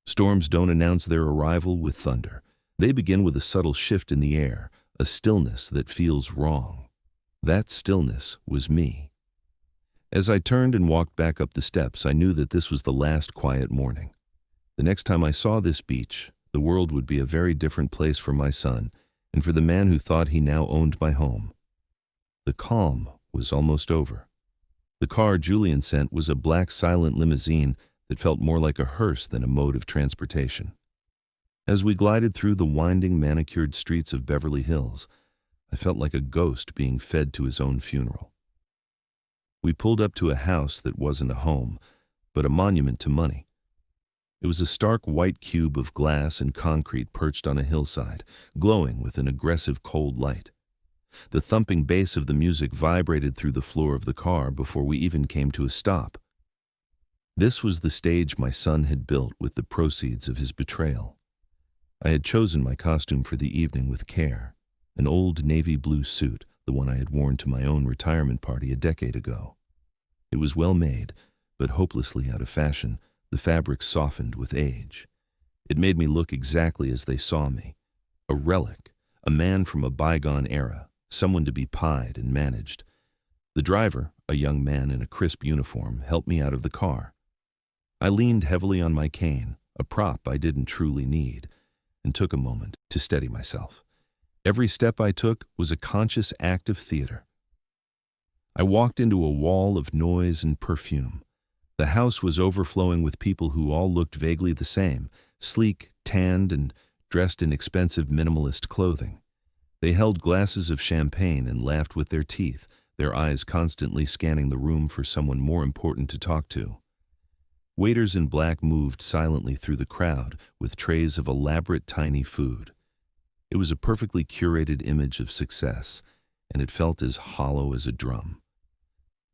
Storms don't announce their arrival with thunder. They begin with a subtle shift in the air, a stillness that feels wrong. That stillness was me. As I turned and walked back up the steps, I knew that this was the last quiet morning. The next time I saw this beach, the world would be a very different place for my son and for the man who thought he now owned my home. The calm was almost over. The car Julian sent was a black silent limousine that felt more like a hearse than a mode of transportation. As we glided through the winding, manicured streets of Beverly Hills, I felt like a ghost being fed to his own funeral. We pulled up to a house that wasn't a home, but a monument to money. It was a stark white cube of glass and concrete perched on a hillside, glowing with an aggressive cold light. The thumping bass of the music vibrated through the floor of the car before we even came to a stop. This was the stage my son had built with the proceeds of his betrayal. I had chosen my costume for the evening with care, an old navy blue suit, the one I had worn to my own retirement party a decade ago. It was well made, but hopelessly out of fashion, the fabric softened with age. It made me look exactly as they saw me, a relic, a man from a bygone era, someone to be pied and managed. The driver, a young man in a crisp uniform, helped me out of the car. I leaned heavily on my cane, a prop I didn't truly need, and took a moment to steady myself. Every step I took was a conscious act of theater. I walked into a wall of noise and perfume. The house was overflowing with people who all looked vaguely the same, sleek, tanned, and dressed in expensive minimalist clothing. They held glasses of champagne and laughed with their teeth, their eyes constantly scanning the room for someone more important to talk to. Waiters in black moved silently through the crowd with trays of elaborate tiny food. It was a perfectly curated image of success, and it felt as hollow as a drum.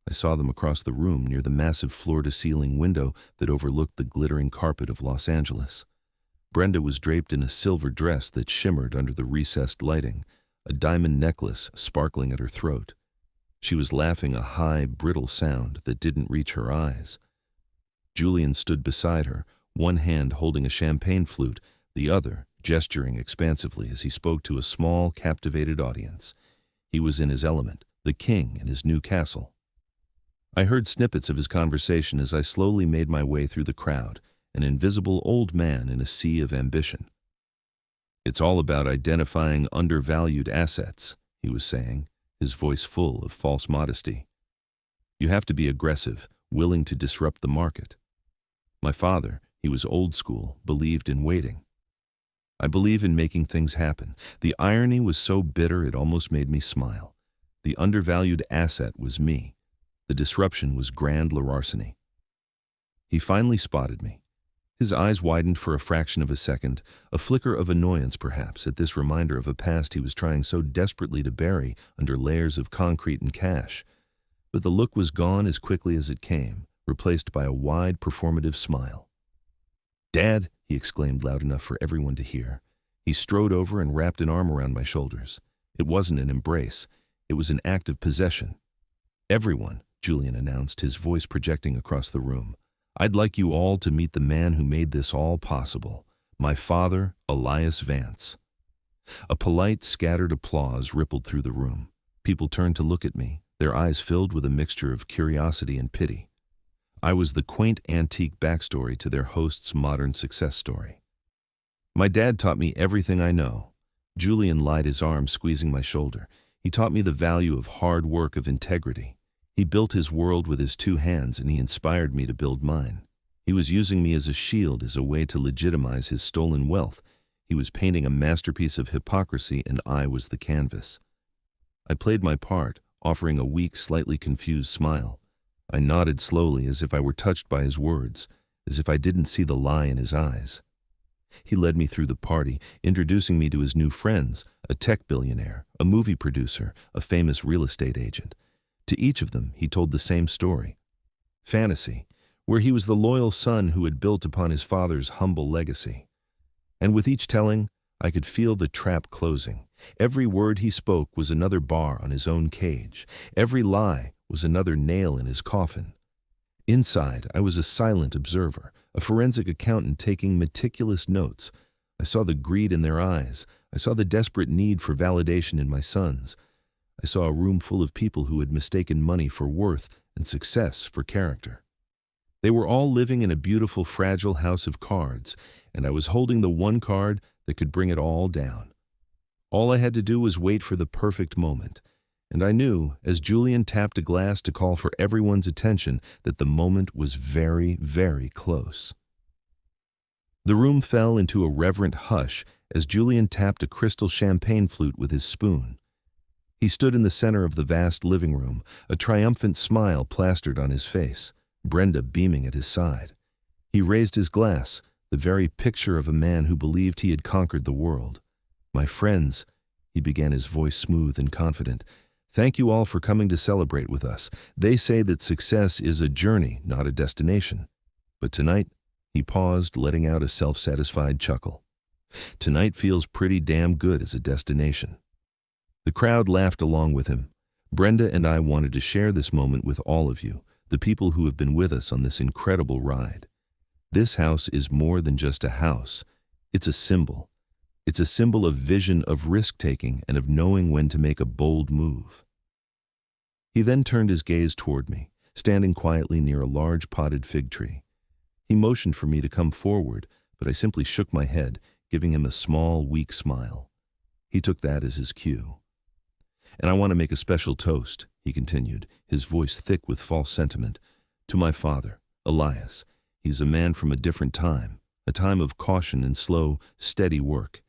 I saw them across the room near the massive floor-to-ceiling window that overlooked the glittering carpet of Los Angeles. Brenda was draped in a silver dress that shimmered under the recessed lighting, a diamond necklace sparkling at her throat. She was laughing a high, brittle sound that didn't reach her eyes. Julian stood beside her, one hand holding a champagne flute, the other gesturing expansively as he spoke to a small, captivated audience. He was in his element, the king in his new castle. I heard snippets of his conversation as I slowly made my way through the crowd, an invisible old man in a sea of ambition. "It's all about identifying undervalued assets," he was saying, his voice full of false modesty. "You have to be aggressive, willing to disrupt the market. My father, he was old school, believed in waiting. I believe in making things happen." The irony was so bitter it almost made me smile. The undervalued asset was me. The disruption was grand larceny. He finally spotted me. His eyes widened for a fraction of a second, a flicker of annoyance perhaps at this reminder of a past he was trying so desperately to bury under layers of concrete and cash. But the look was gone as quickly as it came, replaced by a wide, performative smile. "Dad!" he exclaimed loud enough for everyone to hear. He strode over and wrapped an arm around my shoulders. It wasn't an embrace. It was an act of possession. "Everyone," Julian announced, his voice projecting across the room, "I'd like you all to meet the man who made this all possible, my father, Elias Vance." A polite, scattered applause rippled through the room. People turned to look at me, their eyes filled with a mixture of curiosity and pity. I was the quaint antique backstory to their host's modern success story. "My dad taught me everything I know." Julian lied, his arm squeezing my shoulder. "He taught me the value of hard work, of integrity. He built his world with his two hands, and he inspired me to build mine. He was using me as a shield, as a way to legitimize his stolen wealth. He was painting a masterpiece of hypocrisy, and I was the canvas." I played my part, offering a weak, slightly confused smile. I nodded slowly, as if I were touched by his words, as if I didn't see the lie in his eyes. He led me through the party, introducing me to his new friends, a tech billionaire, a movie producer, a famous real estate agent. To each of them, he told the same story. Fantasy, where he was the loyal son who had built upon his father's humble legacy. And with each telling, I could feel the trap closing. Every word he spoke was another bar on his own cage. Every lie was another nail in his coffin. Inside, I was a silent observer, a forensic accountant taking meticulous notes. I saw the greed in their eyes. I saw the desperate need for validation in my sons. I saw a room full of people who had mistaken money for worth and success for character. They were all living in a beautiful, fragile house of cards, and I was holding the one card that could bring it all down. All I had to do was wait for the perfect moment, and I knew, as Julian tapped a glass to call for everyone's attention, that the moment was very, very close. The room fell into a reverent hush as Julian tapped a crystal champagne flute with his spoon. He stood in the center of the vast living room, a triumphant smile plastered on his face, Brenda beaming at his side. He raised his glass, the very picture of a man who believed he had conquered the world. "My friends," he began, his voice smooth and confident, "thank you all for coming to celebrate with us. They say that success is a journey, not a destination. But tonight," he paused, letting out a self-satisfied chuckle, "tonight feels pretty damn good as a destination." The crowd laughed along with him. Brenda and I wanted to share this moment with all of you, the people who have been with us on this incredible ride. This house is more than just a house. It's a symbol. It's a symbol of vision, of risk-taking, and of knowing when to make a bold move. He then turned his gaze toward me, standing quietly near a large potted fig tree. He motioned for me to come forward, but I simply shook my head, giving him a small, weak smile. He took that as his cue. "And I want to make a special toast," he continued, his voice thick with false sentiment, "to my father, Elias. He's a man from a different time, a time of caution and slow, steady work.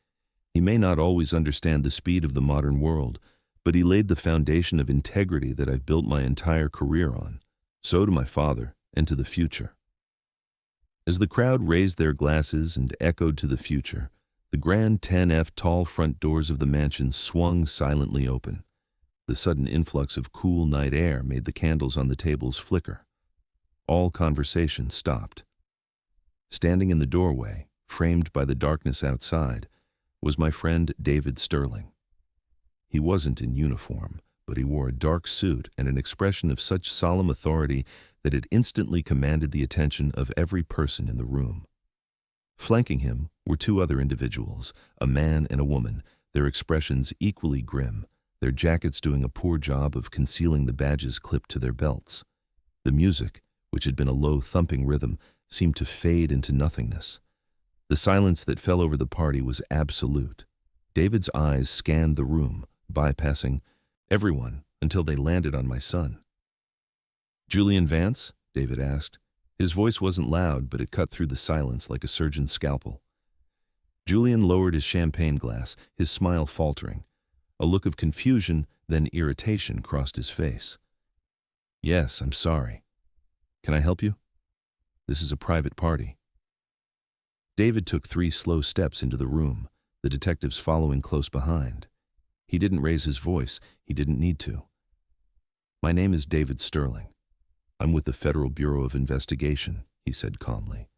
He may not always understand the speed of the modern world, but he laid the foundation of integrity that I've built my entire career on. So to my father and to the future." As the crowd raised their glasses and echoed to the future, the grand 10F tall front doors of the mansion swung silently open. The sudden influx of cool night air made the candles on the tables flicker. All conversation stopped. Standing in the doorway, framed by the darkness outside, was my friend David Sterling. He wasn't in uniform, but he wore a dark suit and an expression of such solemn authority that it instantly commanded the attention of every person in the room. Flanking him were two other individuals, a man and a woman, their expressions equally grim, their jackets doing a poor job of concealing the badges clipped to their belts. The music, which had been a low thumping rhythm, seemed to fade into nothingness. The silence that fell over the party was absolute. David's eyes scanned the room, bypassing everyone until they landed on my son. "Julian Vance?" David asked. His voice wasn't loud, but it cut through the silence like a surgeon's scalpel. Julian lowered his champagne glass, his smile faltering. A look of confusion, then irritation crossed his face. "Yes, I'm sorry. Can I help you? This is a private party." David took 3 slow steps into the room, the detectives following close behind. He didn't raise his voice. He didn't need to. "My name is David Sterling. I'm with the Federal Bureau of Investigation," he said calmly.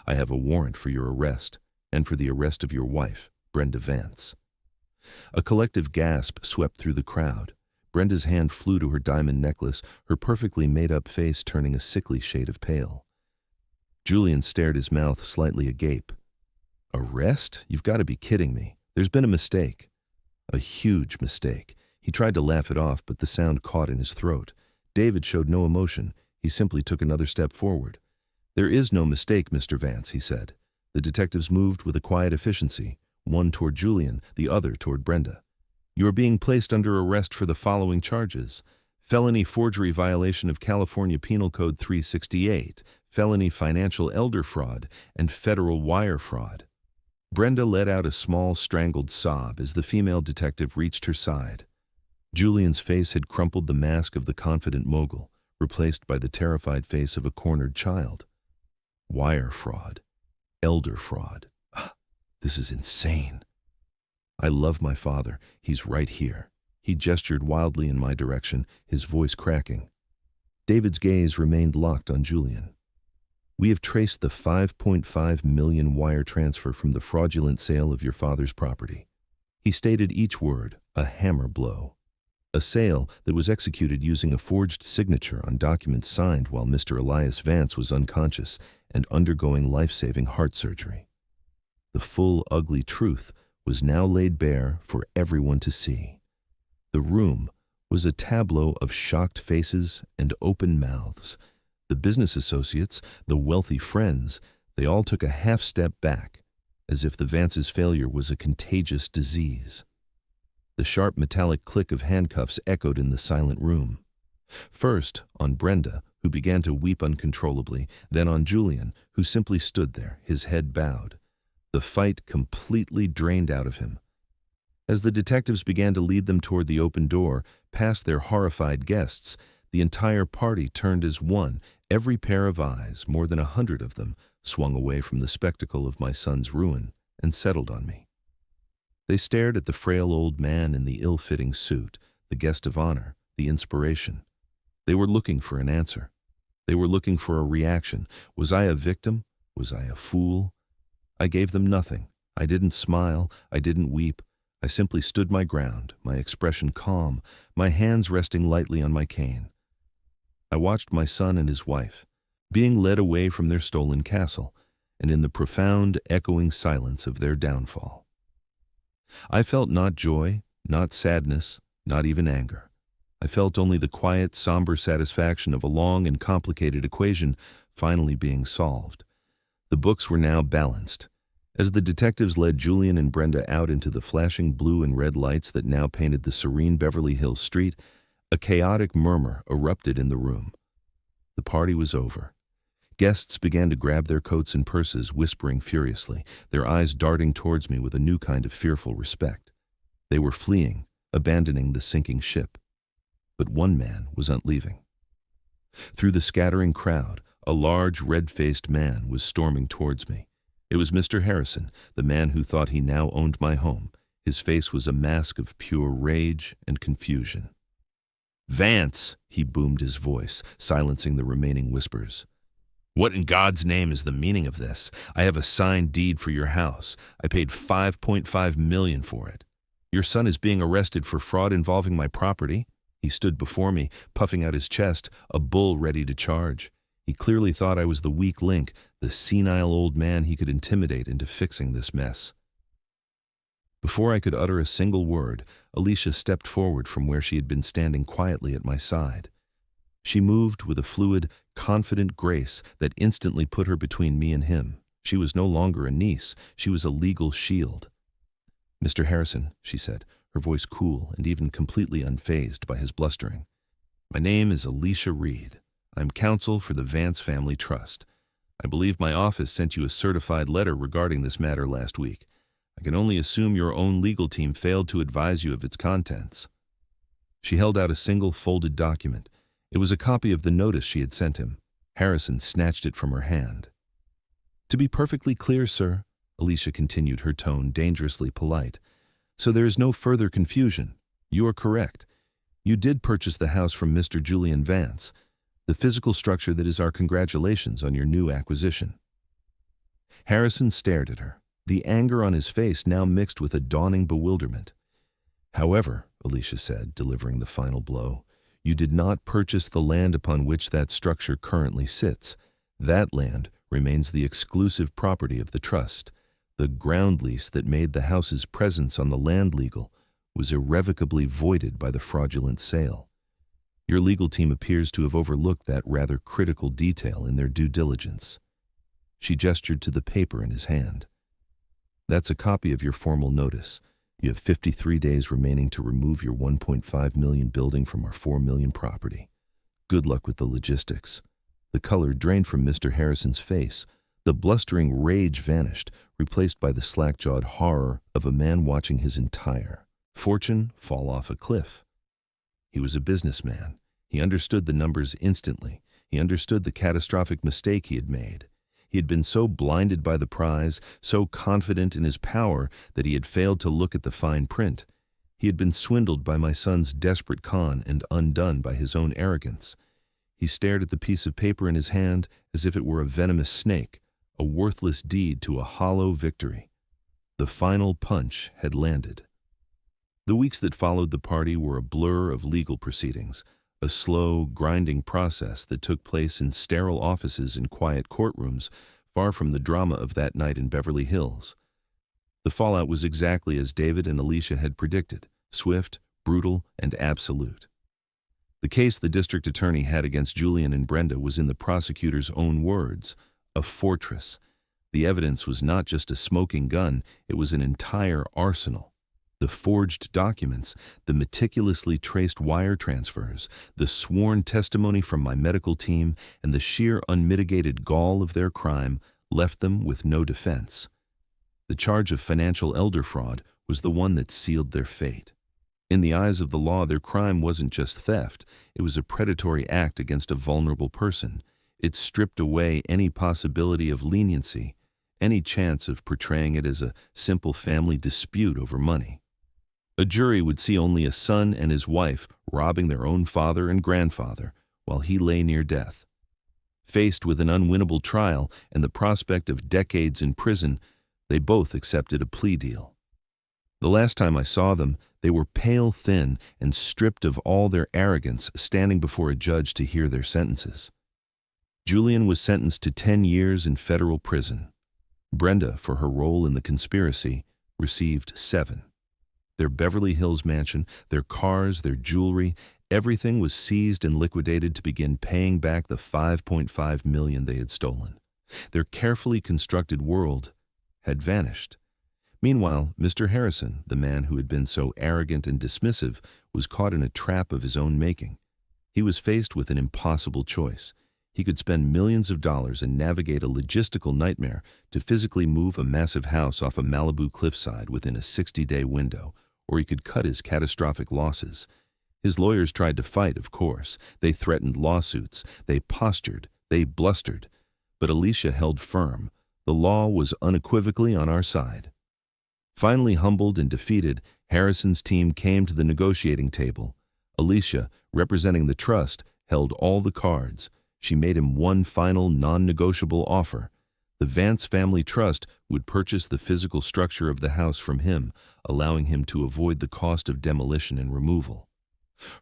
"I have a warrant for your arrest and for the arrest of your wife, Brenda Vance." A collective gasp swept through the crowd. Brenda's hand flew to her diamond necklace, her perfectly made-up face turning a sickly shade of pale. Julian stared, his mouth slightly agape. "Arrest? You've got to be kidding me. There's been a mistake." A huge mistake. He tried to laugh it off, but the sound caught in his throat. David showed no emotion. He simply took another step forward. "There is no mistake, Mr. Vance," he said. The detectives moved with a quiet efficiency, one toward Julian, the other toward Brenda. "You are being placed under arrest for the following charges: felony forgery violation of California Penal Code 368, felony financial elder fraud, and federal wire fraud." Brenda let out a small, strangled sob as the female detective reached her side. Julian's face had crumpled, the mask of the confident mogul, replaced by the terrified face of a cornered child. Wire fraud. Elder fraud. This is insane. "I love my father. He's right here." He gestured wildly in my direction, his voice cracking. David's gaze remained locked on Julian. "We have traced the 5.5 million wire transfer from the fraudulent sale of your father's property." He stated each word, a hammer blow. A sale that was executed using a forged signature on documents signed while Mr. Elias Vance was unconscious and undergoing life-saving heart surgery. The full, ugly truth was now laid bare for everyone to see. The room was a tableau of shocked faces and open mouths. The business associates, the wealthy friends, they all took a half step back, as if the Vances' failure was a contagious disease. The sharp metallic click of handcuffs echoed in the silent room. First on Brenda, who began to weep uncontrollably, then on Julian, who simply stood there, his head bowed. The fight completely drained out of him. As the detectives began to lead them toward the open door, past their horrified guests, the entire party turned as one. Every pair of eyes, more than 100 of them, swung away from the spectacle of my son's ruin and settled on me. They stared at the frail old man in the ill-fitting suit, the guest of honor, the inspiration. They were looking for an answer. They were looking for a reaction. Was I a victim? Was I a fool? I gave them nothing. I didn't smile. I didn't weep. I simply stood my ground, my expression calm, my hands resting lightly on my cane. I watched my son and his wife being led away from their stolen castle, and in the profound, echoing silence of their downfall. I felt not joy, not sadness, not even anger. I felt only the quiet, somber satisfaction of a long and complicated equation finally being solved. The books were now balanced. As the detectives led Julian and Brenda out into the flashing blue and red lights that now painted the serene Beverly Hills street, a chaotic murmur erupted in the room. The party was over. Guests began to grab their coats and purses, whispering furiously, their eyes darting towards me with a new kind of fearful respect. They were fleeing, abandoning the sinking ship. But one man was not leaving. Through the scattering crowd, a large, red-faced man was storming towards me. It was Mr. Harrison, the man who thought he now owned my home. His face was a mask of pure rage and confusion. "Vance!" he boomed his voice, silencing the remaining whispers. "What in God's name is the meaning of this? I have a signed deed for your house. I paid $5.5 million for it. Your son is being arrested for fraud involving my property." He stood before me, puffing out his chest, a bull ready to charge. He clearly thought I was the weak link, the senile old man he could intimidate into fixing this mess. Before I could utter a single word, Alicia stepped forward from where she had been standing quietly at my side. She moved with a fluid, confident grace that instantly put her between me and him. She was no longer a niece, she was a legal shield. "Mr. Harrison," she said, her voice cool and even completely unfazed by his blustering. "My name is Alicia Reed. I'm counsel for the Vance Family Trust. I believe my office sent you a certified letter regarding this matter last week. I can only assume your own legal team failed to advise you of its contents." She held out a single folded document. It was a copy of the notice she had sent him. Harrison snatched it from her hand. "To be perfectly clear, sir," Alicia continued, her tone dangerously polite, "so there is no further confusion. You are correct. You did purchase the house from Mr. Julian Vance, the physical structure that is our congratulations on your new acquisition." Harrison stared at her, the anger on his face now mixed with a dawning bewilderment. "However," Alicia said, delivering the final blow, "you did not purchase the land upon which that structure currently sits. That land remains the exclusive property of the trust. The ground lease that made the house's presence on the land legal was irrevocably voided by the fraudulent sale. Your legal team appears to have overlooked that rather critical detail in their due diligence." She gestured to the paper in his hand. "That's a copy of your formal notice. You have 53 days remaining to remove your $1.5 million building from our $4 million property. Good luck with the logistics." The color drained from Mr. Harrison's face. The blustering rage vanished, replaced by the slack-jawed horror of a man watching his entire fortune fall off a cliff. He was a businessman. He understood the numbers instantly. He understood the catastrophic mistake he had made. He had been so blinded by the prize, so confident in his power, that he had failed to look at the fine print. He had been swindled by my son's desperate con and undone by his own arrogance. He stared at the piece of paper in his hand as if it were a venomous snake, a worthless deed to a hollow victory. The final punch had landed. The weeks that followed the party were a blur of legal proceedings, a slow, grinding process that took place in sterile offices and quiet courtrooms, far from the drama of that night in Beverly Hills. The fallout was exactly as David and Alicia had predicted, swift, brutal, and absolute. The case the district attorney had against Julian and Brenda was, in the prosecutor's own words, a fortress. The evidence was not just a smoking gun, it was an entire arsenal. The forged documents, the meticulously traced wire transfers, the sworn testimony from my medical team, and the sheer unmitigated gall of their crime left them with no defense. The charge of financial elder fraud was the one that sealed their fate. In the eyes of the law, their crime wasn't just theft, it was a predatory act against a vulnerable person. It stripped away any possibility of leniency, any chance of portraying it as a simple family dispute over money. A jury would see only a son and his wife robbing their own father and grandfather while he lay near death. Faced with an unwinnable trial and the prospect of decades in prison, they both accepted a plea deal. The last time I saw them, they were pale thin and stripped of all their arrogance, standing before a judge to hear their sentences. Julian was sentenced to 10 years in federal prison. Brenda, for her role in the conspiracy, received 7. Their Beverly Hills mansion, their cars, their jewelry, everything was seized and liquidated to begin paying back the $5.5 million they had stolen. Their carefully constructed world had vanished. Meanwhile, Mr. Harrison, the man who had been so arrogant and dismissive, was caught in a trap of his own making. He was faced with an impossible choice. He could spend millions of dollars and navigate a logistical nightmare to physically move a massive house off a Malibu cliffside within a 60-day window, or he could cut his catastrophic losses. His lawyers tried to fight, of course. They threatened lawsuits. They postured. They blustered. But Alicia held firm. The law was unequivocally on our side. Finally humbled and defeated, Harrison's team came to the negotiating table. Alicia, representing the trust, held all the cards. She made him one final non-negotiable offer. The Vance Family Trust would purchase the physical structure of the house from him, allowing him to avoid the cost of demolition and removal.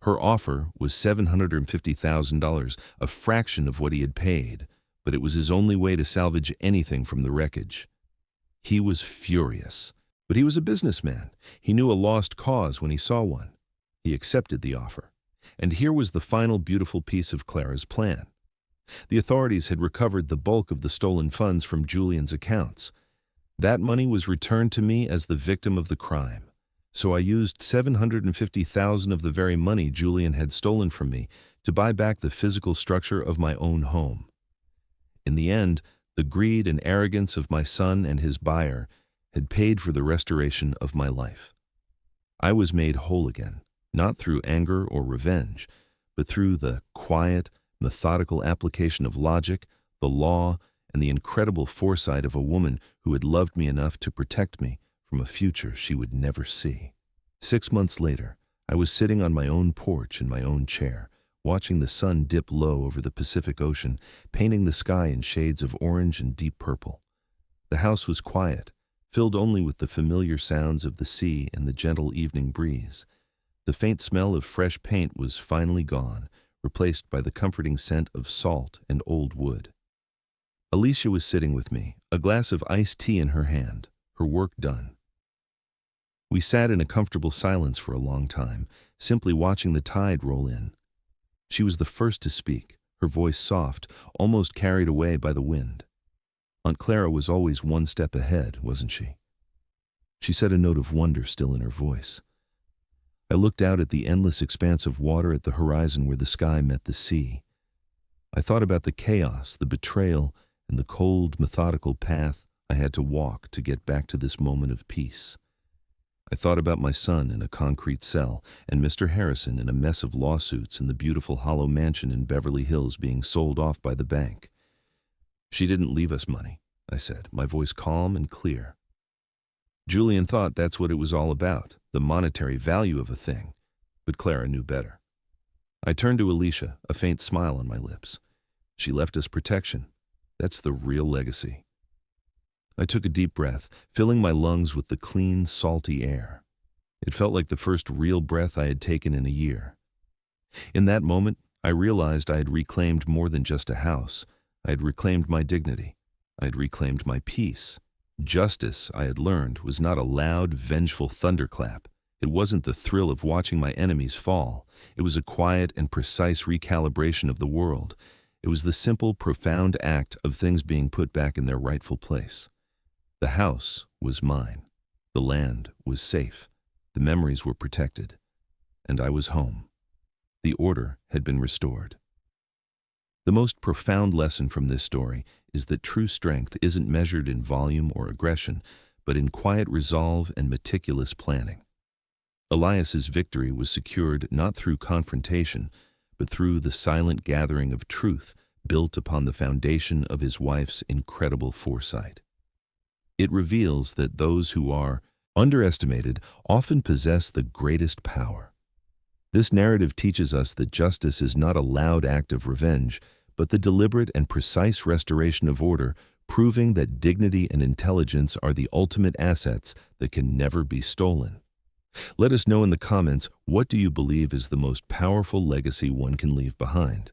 Her offer was $750,000, a fraction of what he had paid, but it was his only way to salvage anything from the wreckage. He was furious, but he was a businessman. He knew a lost cause when he saw one. He accepted the offer. And here was the final beautiful piece of Clara's plan. The authorities had recovered the bulk of the stolen funds from Julian's accounts. That money was returned to me as the victim of the crime. So I used $750,000 of the very money Julian had stolen from me to buy back the physical structure of my own home. In the end, the greed and arrogance of my son and his buyer had paid for the restoration of my life. I was made whole again, not through anger or revenge, but through the quiet, methodical application of logic, the law, and the incredible foresight of a woman who had loved me enough to protect me from a future she would never see. 6 months later, I was sitting on my own porch in my own chair, watching the sun dip low over the Pacific Ocean, painting the sky in shades of orange and deep purple. The house was quiet, filled only with the familiar sounds of the sea and the gentle evening breeze. The faint smell of fresh paint was finally gone, replaced by the comforting scent of salt and old wood. Alicia was sitting with me, a glass of iced tea in her hand, her work done. We sat in a comfortable silence for a long time, simply watching the tide roll in. She was the first to speak, her voice soft, almost carried away by the wind. Aunt Clara was always one step ahead, wasn't she? She said, a note of wonder still in her voice. I looked out at the endless expanse of water at the horizon where the sky met the sea. I thought about the chaos, the betrayal, and the cold, methodical path I had to walk to get back to this moment of peace. I thought about my son in a concrete cell and Mr. Harrison in a mess of lawsuits and the beautiful hollow mansion in Beverly Hills being sold off by the bank. She didn't leave us money, I said, my voice calm and clear. Julian thought that's what it was all about, the monetary value of a thing, but Clara knew better. I turned to Alicia, a faint smile on my lips. She left us protection. That's the real legacy. I took a deep breath, filling my lungs with the clean, salty air. It felt like the first real breath I had taken in a year. In that moment, I realized I had reclaimed more than just a house. I had reclaimed my dignity. I had reclaimed my peace. Justice, I had learned, was not a loud, vengeful thunderclap. It wasn't the thrill of watching my enemies fall. It was a quiet and precise recalibration of the world. It was the simple, profound act of things being put back in their rightful place. The house was mine. The land was safe. The memories were protected. And I was home. The order had been restored. The most profound lesson from this story is that true strength isn't measured in volume or aggression, but in quiet resolve and meticulous planning. Elias's victory was secured not through confrontation, but through the silent gathering of truth built upon the foundation of his wife's incredible foresight. It reveals that those who are underestimated often possess the greatest power. This narrative teaches us that justice is not a loud act of revenge, but the deliberate and precise restoration of order, proving that dignity and intelligence are the ultimate assets that can never be stolen. Let us know in the comments, what do you believe is the most powerful legacy one can leave behind?